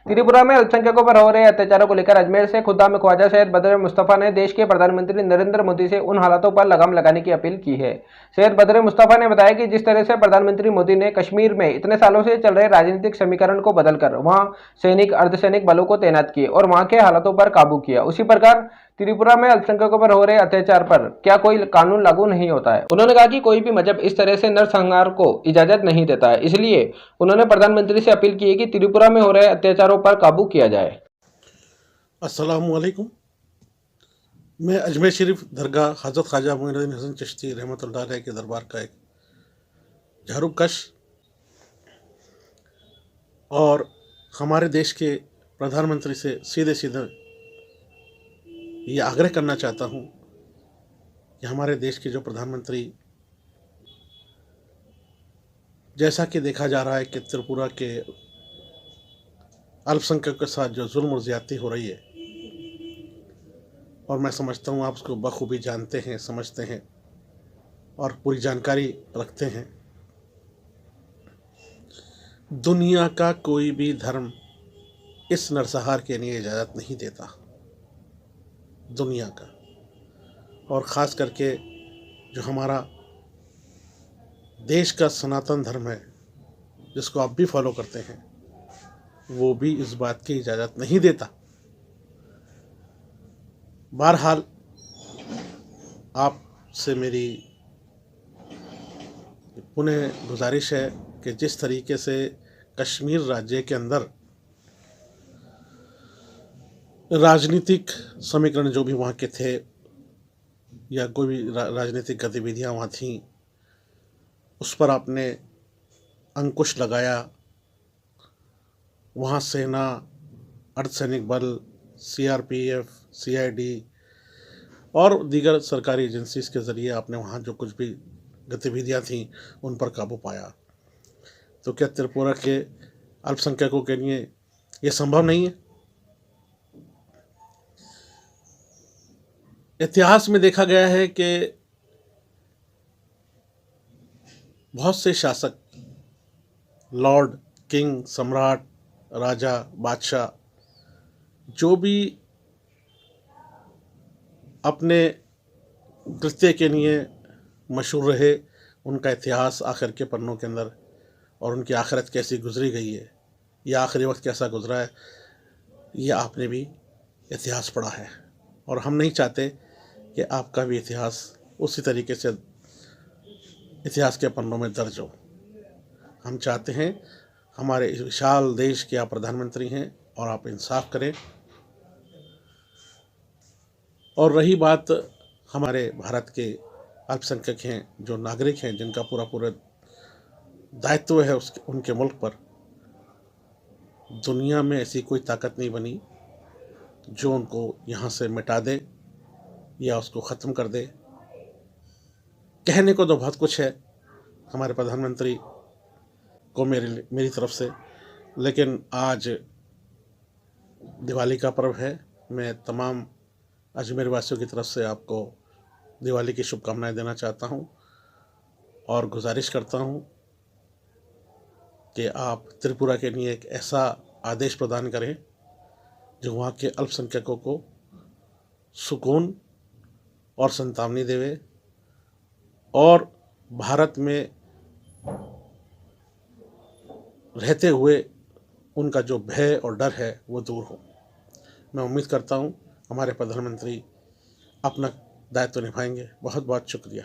त्रिपुरा में अल्पसंख्यकों पर हो रहे अत्याचारों को लेकर अजमेर से खुद्दाम ख्वाजा सैयद बदर मुस्तफा ने देश के प्रधानमंत्री नरेंद्र मोदी से उन हालातों पर लगाम लगाने की अपील की है। सैयद बदर मुस्तफा ने बताया कि जिस तरह से प्रधानमंत्री मोदी ने कश्मीर में इतने सालों से चल रहे राजनीतिक समीकरण को बदलकर वहां सैनिक अर्धसैनिक बलों को तैनात किए और वहां के हालातों पर काबू किया, उसी प्रकार त्रिपुरा में अल्पसंख्यकों पर हो रहे अत्याचार पर क्या कोई कानून लागू नहीं होता है। उन्होंने कहा कि कोई भी मजहब इस तरह से नरसंहार को इजाजत नहीं देता है, इसलिए उन्होंने प्रधानमंत्री से अपील की है कि त्रिपुरा में हो रहे अत्याचारों पर काबू किया जाए। अस्सलाम वालेकुम। मैं अजमेर शरीफ दरगाह हज़रत ख्वाजा मोइनुद्दीन हसन चिश्ती रहमतुल्लाह अलैह के दरबार का एक झारूकश और हमारे देश के प्रधानमंत्री से सीधे सीधे ये आग्रह करना चाहता हूँ कि हमारे देश के जो प्रधानमंत्री, जैसा कि देखा जा रहा है कि त्रिपुरा के अल्पसंख्यकों के साथ जो जुल्म और ज़्यादती हो रही है, और मैं समझता हूँ आप उसको बखूबी जानते हैं, समझते हैं और पूरी जानकारी रखते हैं। दुनिया का कोई भी धर्म इस नरसंहार के लिए इजाज़त नहीं देता, दुनिया का, और ख़ास करके जो हमारा देश का सनातन धर्म है जिसको आप भी फॉलो करते हैं, वो भी इस बात की इजाज़त नहीं देता। बहरहाल आपसे मेरी पुनः गुजारिश है कि जिस तरीके से कश्मीर राज्य के अंदर राजनीतिक समीकरण जो भी वहाँ के थे या कोई भी राजनीतिक गतिविधियाँ वहाँ थीं, उस पर आपने अंकुश लगाया। वहाँ सेना, अर्धसैनिक बल, सीआरपीएफ, सीआईडी और दीगर सरकारी एजेंसीज़ के ज़रिए आपने वहाँ जो कुछ भी गतिविधियाँ थीं उन पर काबू पाया। तो क्या त्रिपुरा के अल्पसंख्यकों के लिए ये संभव नहीं है? इतिहास में देखा गया है कि बहुत से शासक, लॉर्ड, किंग, सम्राट, राजा, बादशाह, जो भी अपने कृत्य के लिए मशहूर रहे, उनका इतिहास आखिर के पन्नों के अंदर, और उनकी आखिरत कैसी गुजरी गई है या आखिरी वक्त कैसा गुजरा है, ये आपने भी इतिहास पढ़ा है। और हम नहीं चाहते कि आपका भी इतिहास उसी तरीके से इतिहास के पन्नों में दर्ज हो। हम चाहते हैं हमारे इस विशाल देश के आप प्रधानमंत्री हैं और आप इंसाफ करें। और रही बात हमारे भारत के अल्पसंख्यक हैं, जो नागरिक हैं, जिनका पूरा पूरा दायित्व है उनके मुल्क पर, दुनिया में ऐसी कोई ताकत नहीं बनी जो उनको यहाँ से मिटा दे या उसको ख़त्म कर दे। कहने को तो बहुत कुछ है हमारे प्रधानमंत्री को मेरी तरफ से, लेकिन आज दिवाली का पर्व है। मैं तमाम अजमेर वासियों की तरफ से आपको दिवाली की शुभकामनाएं देना चाहता हूं और गुजारिश करता हूं कि आप त्रिपुरा के लिए एक ऐसा आदेश प्रदान करें जो वहाँ के अल्पसंख्यकों को सुकून और संतावनी देवे और भारत में रहते हुए उनका जो भय और डर है वो दूर हो। मैं उम्मीद करता हूँ हमारे प्रधानमंत्री अपना दायित्व निभाएंगे। बहुत बहुत शुक्रिया।